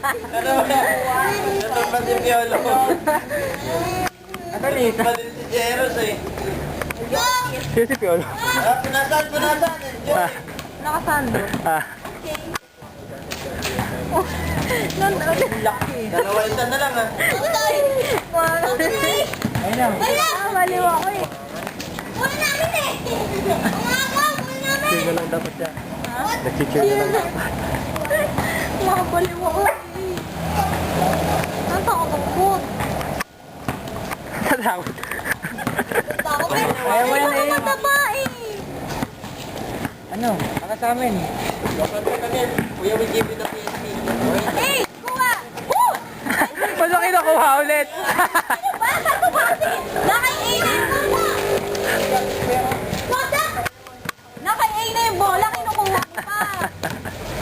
Ano ba? Ito ba si Piolo? Natalita. Ba din si Jeros eh. Sino si Piolo? Punasan! Enjoy! Nakasando. Ah. Laki. Dalawa isa na lang ah. Ayun na. Maliw ako eh. Cheer na lang dapat siya. Nag-cheer na lang dapat. Makabaliw ako eh. Ang takot. Natakot. Ayaw mo yan eh. Mataba eh. Ano? Para sa amin. Kuya, we give you the PSP. Eh, kuha. Woo! Paano kinukuha ulit? Basta ko kasi. Nakainin mo na. Wala. Nakainin yung bola. Kinukuha ko pa.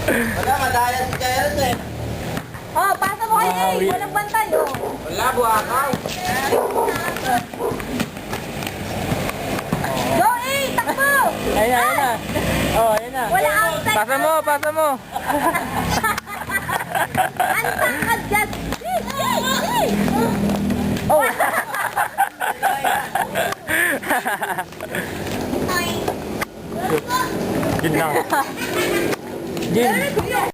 Wala, madaya si Jeros eh. Oh, pasa mo kay A. Walang bantay oh. Wala, buhakaw. Go A! Takbo! Ayun na. Oh, ayun na. Wala outside. Pasa mo. Antang ka dyan. Oh. Gin lang. Gin.